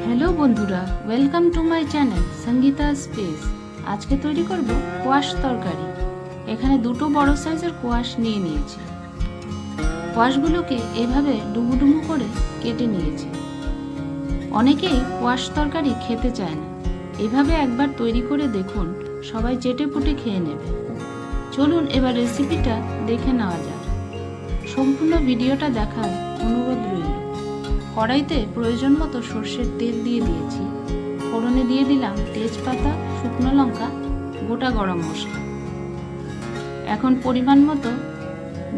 Hello বন্ধুরা, welcome to my channel Sangeeta space. আজকে তৈরি করব কোয়াশ তরকারি। এখানে দুটো বড় সাইজের কোয়াশ নিয়ে নিয়েছি। কোয়াশগুলোকে এভাবে ডুমু করে কেটে নিয়েছি। অনেকেই কোয়াশ তরকারি খেতে চায় না, এভাবে একবার তৈরি করে দেখুন, সবাই চেটেপুটে খেয়ে নেবে। চলুন এবার রেসিপিটা দেখে নেওয়া যাক। সম্পূর্ণ ভিডিওটা দেখার অনুরোধ রইল। কড়াইতে প্রয়োজন মতো সর্ষের তেল দিয়ে দিয়েছি। ফোড়নে দিয়ে দিলাম তেজপাতা, শুকনো লঙ্কা, গোটা গরম মশলা। এখন পরিমাণ মতো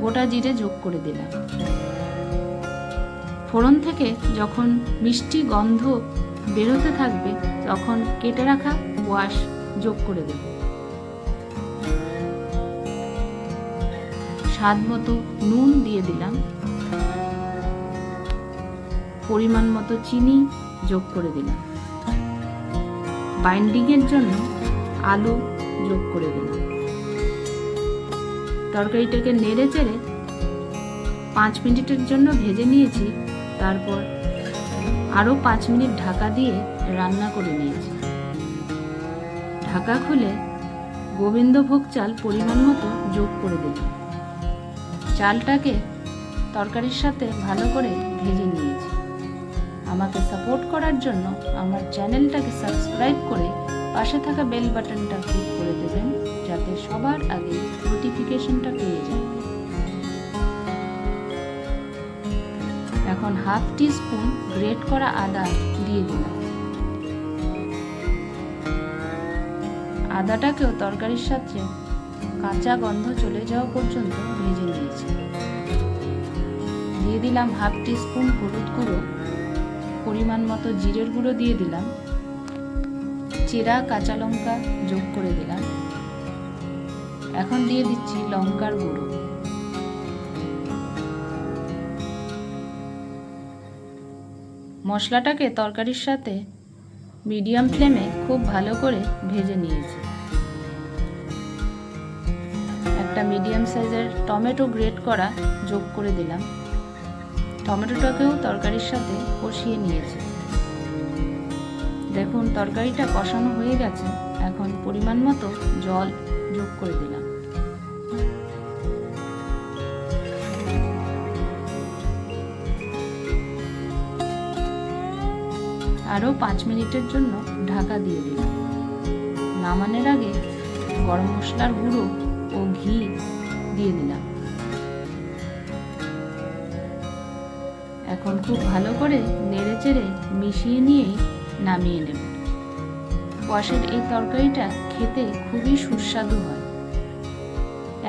গোটা জিরে যোগ করে দিলাম। ফোড়ন থেকে যখন মিষ্টি গন্ধ বেরোতে থাকবে তখন কেটে রাখা কোয়াশ যোগ করে দেব। স্বাদ মতো নুন দিয়ে দিলাম। পরিমাণ মতো চিনি যোগ করে দিলাম। বাইন্ডিংয়ের জন্য আলু যোগ করে দিলাম। তরকারিটাকে নেড়ে চেড়ে 5 মিনিটের জন্য ভেজে নিয়েছি। তারপর আরও 5 মিনিট ঢাকা দিয়ে রান্না করে নিয়েছি। ঢাকা খুলে গোবিন্দভোগ চাল পরিমাণ মতো যোগ করে দিলাম। চালটাকে তরকারির সাথে ভালো করে ভেজে নিয়েছি। আমাকে সাপোর্ট করার জন্য আমার চ্যানেলটাকে সাবস্ক্রাইব করে পাশে থাকা বেল বাটনটা ক্লিক করে দেবেন, যাতে সবার আগে নোটিফিকেশনটা পেয়ে যায়। এখন হাফ টিস্পুন গ্রেট করা আদা দিয়ে দিলাম। আদাটাকেও তরকারির সাথে কাঁচা গন্ধ চলে যাওয়া পর্যন্ত ভেজে নিয়েছি। দিয়ে দিলাম হাফ টিস্পুন হলুদ গুঁড়ো, পরিমাণ মতো জিরের গুঁড়ো দিয়ে দিলাম। চেরা কাঁচা লঙ্কা যোগ করে দিলাম। এখন দিয়ে দিচ্ছি লঙ্কার গুঁড়ো। মশলাটাকে তরকারির সাথে মিডিয়াম ফ্লেমে খুব ভালো করে ভেজে নিয়েছি। একটা মিডিয়াম সাইজের টমেটো গ্রেট করা যোগ করে দিলাম। টমেটোটাকেও তরকারির সাথে কষিয়ে নিয়েছি। দেখুন তরকারিটা কষানো হয়ে গেছে। এখন পরিমাণ মতো জল যোগ করে দিলাম। আরও 5 মিনিটের জন্য ঢাকা দিয়ে দিলাম। নামানোর আগে গরম মশলার গুঁড়ো ও ঘি দিয়ে দিলাম। এখন খুব ভালো করে নেড়ে চেড়ে মিশিয়ে নিয়েই নামিয়ে নেব। কোয়াশের এই তরকারিটা খেতে খুবই সুস্বাদু হয়।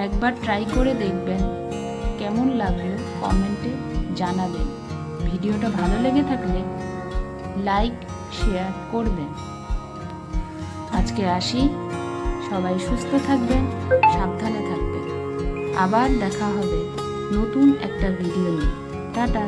একবার ট্রাই করে দেখবেন, কেমন লাগলো কমেন্টে জানাবেন। ভিডিওটা ভালো লেগে থাকলে লাইক শেয়ার করবেন। আজকে আসি, সবাই সুস্থ থাকবেন, সাবধানে থাকবেন। আবার দেখা হবে নতুন একটা ভিডিও নিয়ে। টাটা।